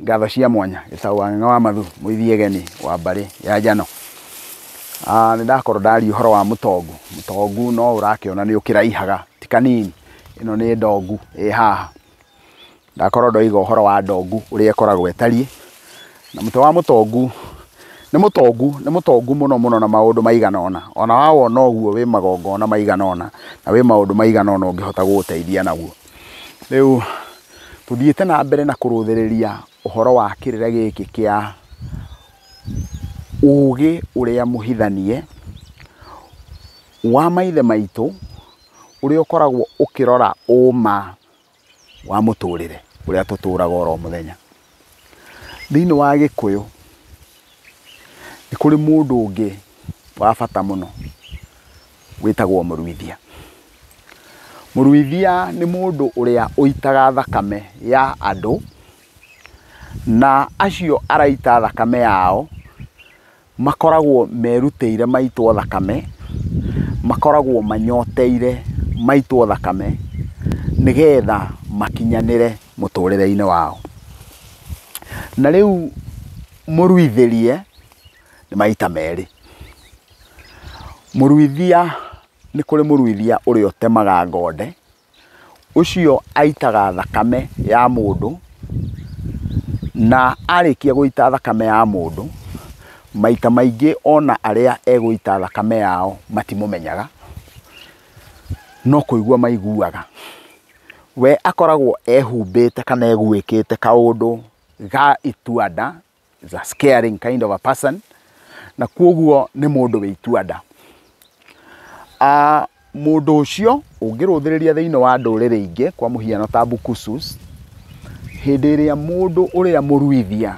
Ngatho cia mwanya gĩtaũ Ang'eng'e wa Mathu mũithiegeni wa mbarĩ ya Njano. Nĩ ndakorwo ndaria ũhoro wa mũtongu. Mũtongu no ũrakĩona nĩ ũkĩraihaga ti kanini. Ĩno nĩ ndongu ĩ haha. Ndakorwo ndoiga ũhoro wa ndongu ũrĩa ĩkoragwo ĩtariĩ. Na mũtĩ wa mũtongu nĩ mũtongu mũno na maũndũ maigana ũna. Ona wawona ũguo wĩ magongona maigana ũna na wĩ maũndũ maigana ũna ũngĩhota gũgũteithia naguo. Rĩu tuthiĩte na mbere na kũrũthĩrĩria ũhoro wa kĩrĩra gĩkĩ kĩa ũgĩ ũrĩa mũhithanie wa maithe maitũ ũrĩa ũkoragwo ũkĩrora ũma wa mũtũrĩre ũrĩa tũtũraga oro mũthenya. Thĩinĩ wa Gĩkũyũ nĩ kũrĩ mũndũ ũngĩ wa bata mũno wĩtagwo mũruithia. Mũruithia nĩ mũndũ ũrĩa ũitaga thakame ya andũ, na acio araita thakame yao makoragwo merutĩire maitwo thakame, makoragwo manyoteire maitwo thakame nĩgetha makinyanĩre mũtũrĩre-inĩ wao. Na rĩu mũruithĩrie nĩ maita merĩ. Mũruithia nĩ kũrĩ mũruithia ũrĩa ũtemaga ngonde, ũcio aitaga thakame ya mũndũ, na arĩkia gũita thakame ya mũndũ maita maingĩ ona arĩa egũita thakame yao matimũmenyaga, no kũigua maiguaga. We akoragwo ehumbĩte kana eguĩkĩte kaũndũ ga ituanda, is a scaring kind of a person, na kuoguo nĩ mũndũ wĩ ituanda. Mũndũ ũcio ũngĩrũthĩrĩria thĩinĩ wa ndũrĩrĩ ingĩ kwa mũhiano ta Bukusus, hĩndĩ ĩrĩa mũndũ ũrĩa mũruithia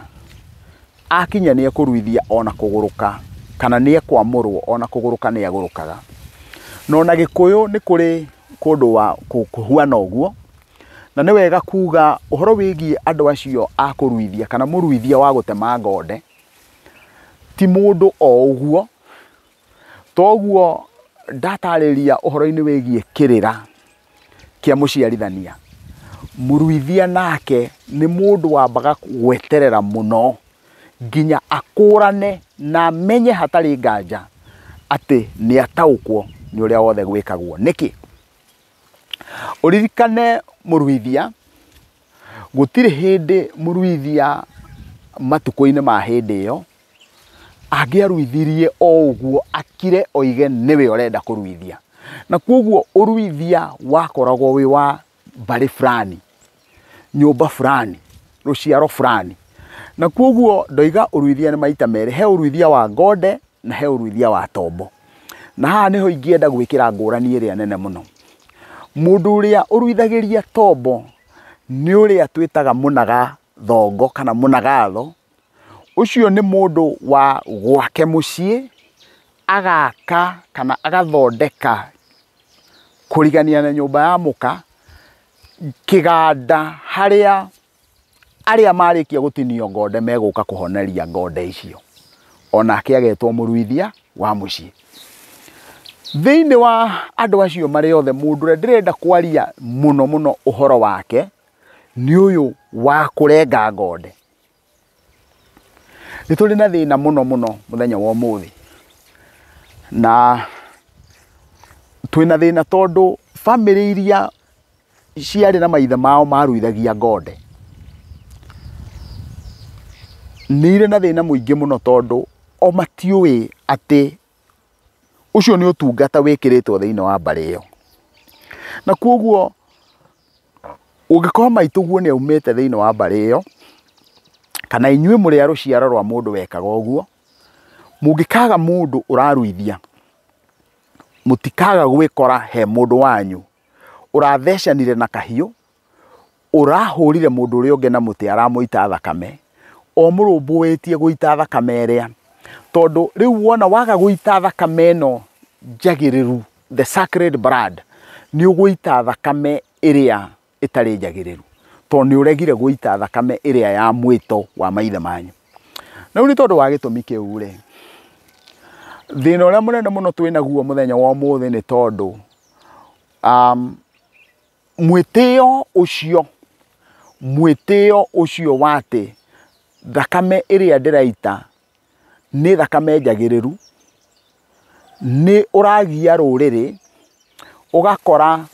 akinya nĩ ekũruithia ona kũgũrũka kana nĩ ekwamũrwo ona kũgũrũka nĩ agũrũkaga. No na Gĩkũyũ nĩ kũrĩ kũndũ wa kũhuana ũguo, na nĩ wega kuga ũhoro wĩgiĩ andũ acio a kũruithia kana mũruithia wa gũtema ngonde ti mũndũ o ũguo. Toguo ndatarĩria ũhoro-inĩ wĩgiĩ kĩrĩra kĩa mũciarithania, mũruithia nake nĩ mũndũ wambaga gweterera mũno nginya akũrane na amenye hatarĩ nganja atĩ nĩ ataũkwo nĩ ũrĩa wothe gwĩkagwo. Nĩkĩ? Ũririkane mũruithia, gũtirĩ hĩndĩ mũruithia matukũ-inĩ ma hĩndĩ ĩyo angĩaruithirie o ũguo akire oige nĩwe ũrenda kũruithia. Na kuoguo ũruithia wakoragwo wĩ wa mbarĩ fulani, nyũmba fulani, rũciaro fulani. Na kuoguo ndoiga ũruithia nĩ maita merĩ, he ũruithia wa ngonde na he ũruithia wa tombo. Na haha nĩho ingĩenda gwĩkĩra ngũrani ĩrĩa nene mũno. Mũndũ ũrĩa ũruithagĩria tombo nĩ ũrĩa twĩtaga mũnaga thongo kana mũnagatho. Ũcio nĩ mũndũ wa gwake mũciĩ agaka kana agathondeka kũrigania na nyũmba ya mũka kĩganda harĩa arĩa marĩkia gũtinio ngonde megũka kũhoneria ngonde icio. Onake agetwo mũruithia wa mũciĩ. Thĩinĩ wa andũ acio marĩ othe, mũndũ ũrĩa ndĩrenda kwaria mũno ũhoro wake nĩ ũyũ wa kũrenga ngonde. Nĩ tũrĩ na thĩna mũno mũthenya wa ũmũthĩ, na twĩna thĩna tondũ bamĩrĩ iria ciarĩ na maithe mao maruithagia ngonde nĩ irĩ na thĩna mũingĩ mũno tondũ o matiũĩ atĩ ũcio nĩ ũtungata wĩkĩrĩtwo thĩinĩ wa mbarĩ ĩyo. Na kuoguo ũngĩkorwo maitũguo nĩ aumĩte thĩinĩ wa mbarĩ ĩyo, kana inyuĩ mũrĩ a rũciaro rwa mũndũ wekaga ũguo, mũngĩkaga mũndũ ũraruithia, mũtikaga gwĩkora he mũndũ wanyu ũrathecanire na kahiũ, ũrahũrire mũndũ ũrĩa ũngĩ na mũtĩ aramũita thakame, o mũrũmbũĩtie gũita thakame ĩrĩa. Tondũ rĩu wona waga gũita thakame ĩno njagĩrĩru, the sacred blood, nĩ ũgũita thakame ĩrĩa ĩtarĩ njagĩrĩru, tondũ nĩ ũregire gũita thakame ĩrĩa ya mwĩto wa maithe manyu. Na rĩu nĩ tondũ wa gĩtũmi kĩu rĩ, thĩna ũrĩa mũnene mũno twĩnaguo mũthenya wa ũmũthĩ nĩ tondũ mwĩtĩo ũcio wa atĩ thakame ĩrĩa ndĩraita nĩ thakame njagĩrĩru, nĩ ũragia rũrĩrĩ, ũgakora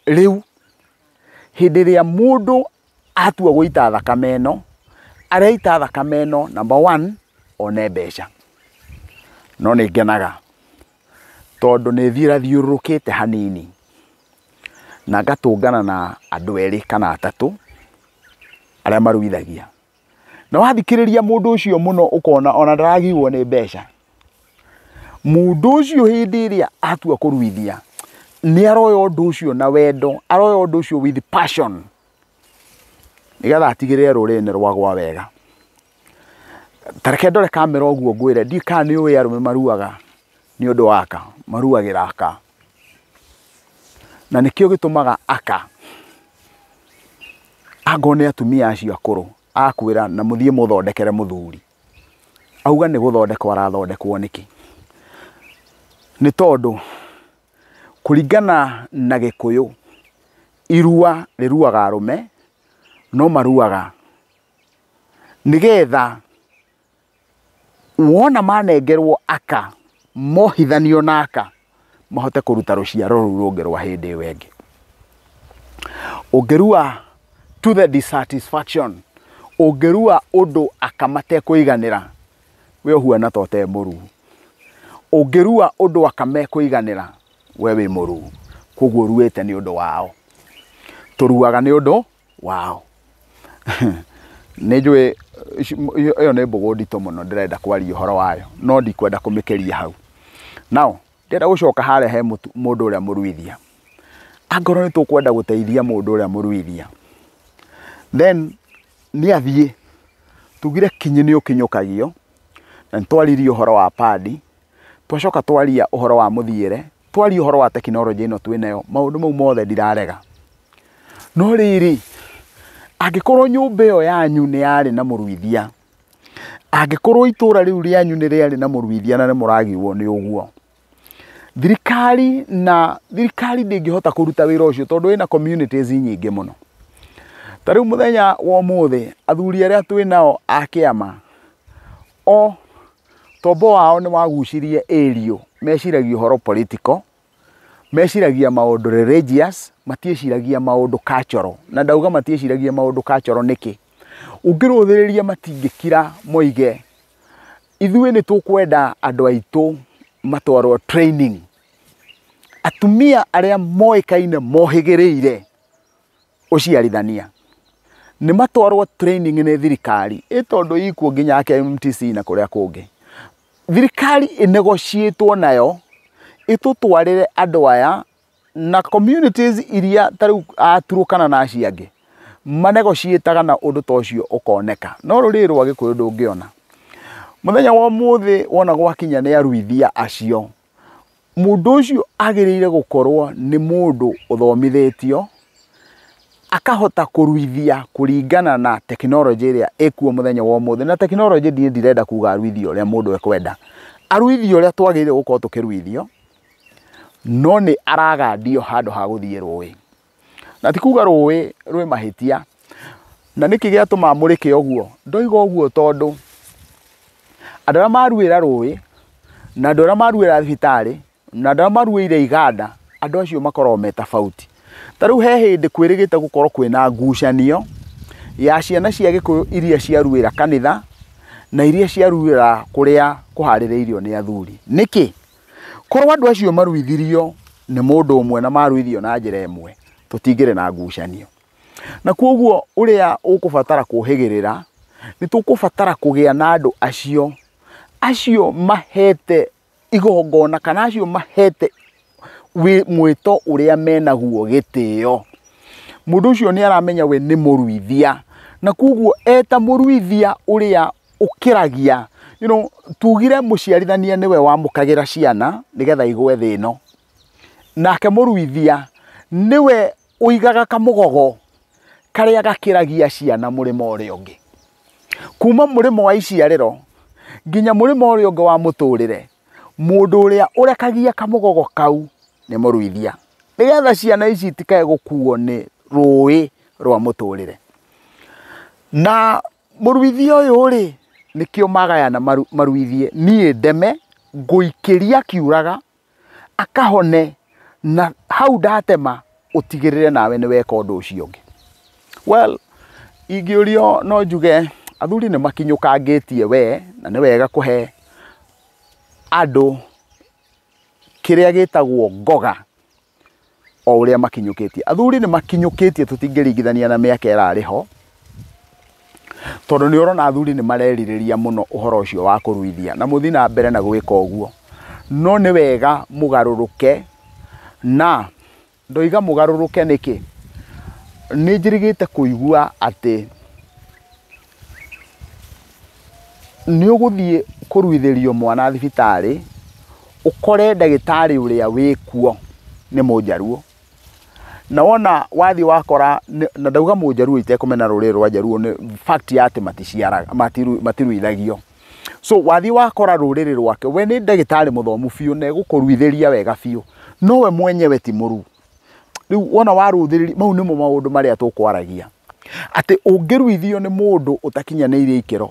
rĩu hĩndĩ ĩrĩa mũndũ atua gũita thakame ĩno, areita thakame ĩno number one, one mbeca. No nĩ ngenaga tondũ nĩ thiũrũrũkĩte hanini na ngatũngana na andũ erĩ kana atatũ arĩa maruithagia. Na wathikĩrĩria mũndũ ũcio mũno ũkona ona ndaragirwo nĩ mbeca. Mũndũ ũcio hĩndĩ ĩrĩa atua kũruithia nĩ aroya ũndũ ũcio na wendo, aroya ũndũ ũcio with passion, nĩgetha atigĩrĩre rũrĩrĩ nĩ rwagwa wega. Tareke ndore kamera ũguo ngwĩre, ndiũĩ kana nĩ ũĩ arũme maruaga nĩ ũndũ wa aka, maruagĩra aka. Na nĩkĩo gĩtũmaga aka angone atumia acio akũrũ akwĩra na mũthiĩ mũthondekere mũthuri, auga nĩ gũthondekwo arathondekwo nĩkĩ? Nĩ tondũ kũringana na Gĩkũyũ, irua rĩruaga arũme no maruaga nĩgetha wona manengerwo aka, mohithanio na aka, mahote kũruta rũciaro rũu rũngĩ rwa hĩndĩ ĩyo ĩngĩ. Ũngĩrua to the dissatisfaction, ũngĩrua ũndũ aka matekũiganĩra, we ũhuana ta ũte mũruu. Ũngĩrua ũndũ aka mekũiganĩra, we wĩ mũruu. Koguo ũruĩte nĩ ũndũ wao, tũruaga nĩ ũndũ wao. Nĩ njũĩ ĩyo nĩ mbũgũ nditũ mũno ndĩrenda kwaria ũhoro wayo, no ndikwenda kũmĩkĩria hau. Now, ndĩrenda gũcoka harĩa he mũndũ ũrĩa mũruithia. Angorwo nĩ tũkwenda gũteithia mũndũ ũrĩa mũruithia, then nĩ athiĩ tugire kinyi nĩ ũkinyũkagio, na nĩtwaririe ũhoro wa padi, twacoka twaria ũhoro wa mũthiĩre, twaria ũhoro wa tekinoronjĩ ĩno twĩnayo, maũndũ mau mothe ndirarega. No rĩrĩ, angĩkorwo nyũmba ĩyo yanyu nĩ yarĩ na mũruithia, angĩkorwo itũra rĩu rĩanyu nĩ rĩarĩ na mũruithia na nĩ mũragirwo nĩ ũguo, thirikari ndĩngĩhota kũruta wĩra ũcio tondũ ĩna communities nyingĩ mũno. Ta rĩu mũthenya wa ũmũthĩ athuri arĩa twĩnao a kĩama, o tombo wao nĩ wagucirie area, meciragia ũhoro political, meciragia maũndũ religious, matieciragia maũndũ cultural. Na ndauga matieciragia maũndũ cultural nĩkĩ? Ũngĩrũthĩrĩria matingĩkira moige ithuĩ nĩ tũkwenda andũ aitũ matwarwo training. Atumia arĩa moĩkaine mohĩgĩrĩire ũciarithania nĩ matwarwo training nĩ thirikari, tondũ ikuo nginya KMTC na kũrĩa kũngĩ. Thirikari ĩnegotiatwo nayo ĩtũtwarĩre andũ aya na communities iria tarĩu Turũkana na acio angĩ manegociataga na ũndũ ta ũcio ũkoneka. No rũrĩrĩ rwa Gĩkũyũ ndũngĩona. Mũthenya wa ũmũthĩ wona gwakinya nĩ aruithia acio, mũndũ ũcio agĩrĩire gũkorwo nĩ mũndũ ũthomithĩtio, akahota kũruithia kũringana na tekinoronjĩ ĩrĩa ĩkuo mũthenya wa ũmũthĩ. Na tekinoronjĩ ndirenda kuga aruithio ũrĩa mũndũ ekwenda, aruithio ũrĩa twagĩrĩire gũkorwo tũkĩruithio, no nĩ aragandio handũ ha gũthiĩ rũĩ. Na ti kuga rũĩ rwĩ mahĩtia, na nĩkĩ gĩatũma mũrĩke ũguo? Ndoiga ũguo tondũ andũ arĩa maruĩra rũĩ, na andũ arĩa maruĩra thibitarĩ, na andũ arĩa maruĩire iganda, andũ acio makoragwo me tofauti. Ta rĩu he hĩndĩ kwĩrĩgĩte gũkorwo kwĩna ngucanio ya ciana cia Gĩkũyũ iria ciaruĩra kanitha na iria ciaruĩra kũrĩa kũharĩrĩirio nĩ athuri. Nĩkĩ? Korwo andũ acio maruithirio nĩ mũndũ ũmwe na maruithio na njĩra ĩmwe, tũtingĩrĩ na ngucanio. Na koguo ũrĩa ũkũbatara kũhĩgĩrĩra, nĩ tũkũbatara kũgĩa na andũ acio mahete igongona, kana acio mahete mwĩto ũrĩa menaguo gĩtĩo. Mũndũ ũcio nĩ aramenya we nĩ mũruithia, na koguo eta mũruithia ũrĩa ũkĩragia, tugire mũciarithania nĩwe wamũkagĩra ciana nĩgetha igwe thĩ ĩno, nake mũruithia nĩwe ũigaga kamũgogo karĩa gakĩragia ciana mũrĩmo ũrĩa ũngĩ. Kuma mũrĩmo wa iciarĩro nginya mũrĩmo ũrĩa ũngĩ wa mũtũrĩre, mũndũ ũrĩa ũrekagia kamũgogo kau nĩ mũruithia, nĩgetha ciana ici itikae gũkuo nĩ rũĩ rwa mũtũrĩre. Na Mũruithia ũyũ rĩ nĩkĩo magayana maruithie niĩ ndeme ngũikĩria kiuraga akahone na hau ndatema ũtigĩrĩre nawe nĩ weka ũndũ ũcio ũngĩ. Well, ingĩũrio no njuge athuri nĩ makinyũkangĩtie we na nĩ wega kũhe andũ kĩrĩa gĩtagwo ngoga o ũrĩa makinyũkĩtie. Athuri nĩ makinyũkĩtie tũtingĩringithania na mĩaka ĩrarĩ ho, tondũ nĩ ũrona athuri nĩ marerirĩria mũno ũhoro ũcio wa kũruithia na mũthi na mbere na gwĩka ũguo, no nĩ wega mũgarũrũke. Na ndoiga mũgarũrũke nĩkĩ? Nĩ njĩrĩgĩte kũigua atĩ nĩ ũgũthiĩ kũruithĩrio mwana thibitarĩ ũkore ndagĩtarĩ ũrĩa wĩkuo nĩ Mũnjaruo, na wona wathiĩ wakora, na ndauga Mũnjaruo itekũmena rũrĩrĩ rwa Njaruo, nĩ fact ya atĩ maticiaraga matiruithagio. So wathiĩ wakora rũrĩrĩ rwake, we nĩ ndagĩtarĩ mũthomu biũ na egũkũruithĩria wega biũ, no we mwenyewe ti mũru. Rĩu wona waruithĩrĩria, mau nĩmo maũndũ marĩa tũkwaragia, atĩ ũngĩruithio nĩ mũndũ ũtakinyanĩirie ikĩro,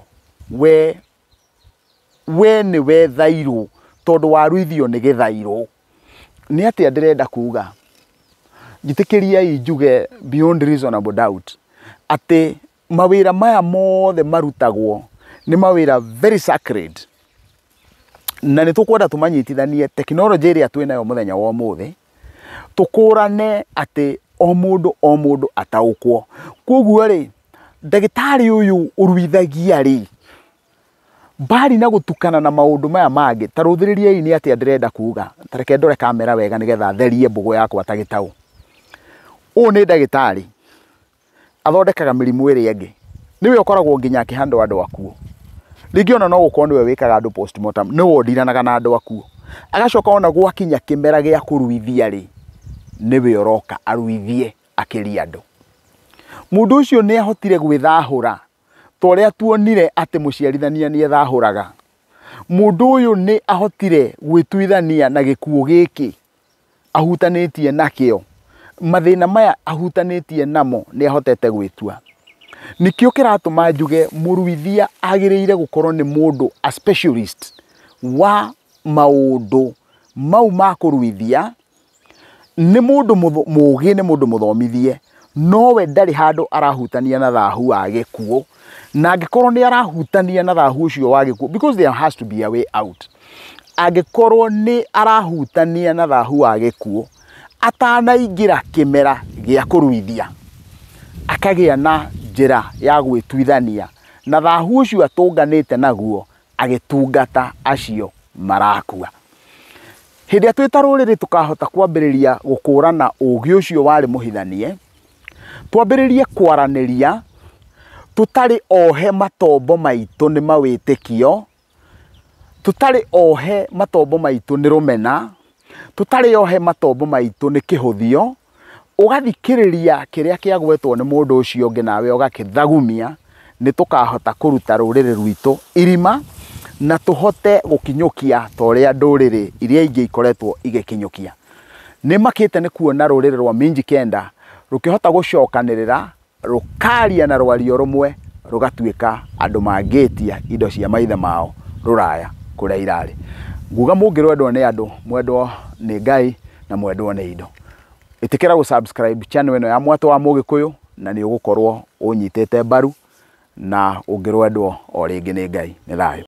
we nĩwe thairũ, tondũ waruithio nĩ gĩthairũ. Nĩ atĩa ndĩrenda kuga? Njĩtĩkĩriai njuge beyond reasonable doubt atĩ mawĩra maya mothe marutagwo nĩ mawĩra very sacred, na nĩ tũkwenda tũmanyitithanie tekinoronjĩ ĩrĩa twĩnayo mũthenya wa ũmũthĩ, tũkũrane atĩ o mũndũ ataũkwo. Koguo rĩ, ndagĩtarĩ ũyũ ũruithagia rĩ, mbari na gũtukana na maũndũ maya mangĩ, ta rũthĩrĩriai nĩ atĩa ndĩrenda kuga. Ta reke ndore kamera wega nĩgetha therie mbũgũ yakwa ta gĩtaũ. Ũũ nĩ ndagĩtarĩ athondekaga mĩrimũ ĩrĩa ĩngĩ, nĩwe ũkoragwo nginya akĩhandwo andũ akuo. Rĩngĩ ona no gũkorwo nĩwe wĩkaga andũ postmortem, nĩwe ũndiranaga na andũ akuo. Agacoka ona gwakinya kĩmera gĩa kũruithia rĩ, nĩwe ũroka aruithie akĩria andũ. Mũndũ ũcio nĩ ahotire gwĩthahũra ta ũrĩa tuonire atĩ mũciarithania nĩ ethahũraga. Mũndũ ũyũ nĩ ahotire gwĩtuithania na gĩkuũ gĩkĩ ahutanĩtie nakĩo, mathĩna maya ahutanĩtie namo nĩ ahotete gwĩtua. Nĩkĩo kĩratũma njuge mũruithia agĩrĩire gũkorwo nĩ mũndũ a specialist wa maũndũ mau ma kũruithia, nĩ mũndũ mũũgĩ, nĩ mũndũ mũthomithie, nowe ndarĩ handũ arahutania na thahu wa gĩkuũ. Na angĩkorwo nĩ arahutania na thahu ũcio wa gĩkuũ, because there has to be a way out, angĩkorwo nĩ arahutania na thahu wa gĩkuũ atanaingĩra kĩmera gĩa kũruithia, akagĩa na njĩra ya gwĩtuithania na thahu ũcio atũnganĩte naguo agĩtungata acio marakua. Hĩndĩ ĩrĩa twĩ ta rũrĩrĩ tũkahota kwambĩrĩria gũkũrana ũũgĩ ũcio warĩ mũhithanie, twambĩrĩrie kwaranĩria tũtarĩ ohe matombo maitũ nĩ mawĩtĩkio, tũtarĩ ohe matombo maitũ nĩ rũmena, tũtarĩ ohe matombo maitũ nĩ kĩhũthio, ũgathikĩrĩria kĩrĩa kĩagwetwo nĩ mũndũ ũcio ũngĩ nawe ũgakĩthagumia, nĩ tũkahota kũruta rũrĩrĩ rwitũ irima na tũhote gũkinyũkia ta ũrĩa ndũrĩrĩ iria ingĩ ikoretwo igĩkinyũkia. Nĩ makĩte nĩ kuona rũrĩrĩ rwa Minji Kenda rũkĩhota gũcokanĩrĩra, rũkaria na rwario rũmwe, rũgatuĩka andũ mangĩtia indo cia maithe mao rũraya kũrĩa irarĩ. Nguga mũngĩrwendwo nĩ andũ, mwendwo nĩ Ngai na mwendwo nĩ indo. Ĩtĩkĩra gũsubscribe channel ĩno ya Mwatũ wa Mũgĩkũyũ na nĩ ũgũkorwo ũnyitĩte mbaru, na ũngĩrwendwo o rĩngĩ nĩ Ngai. Nĩ thayũ.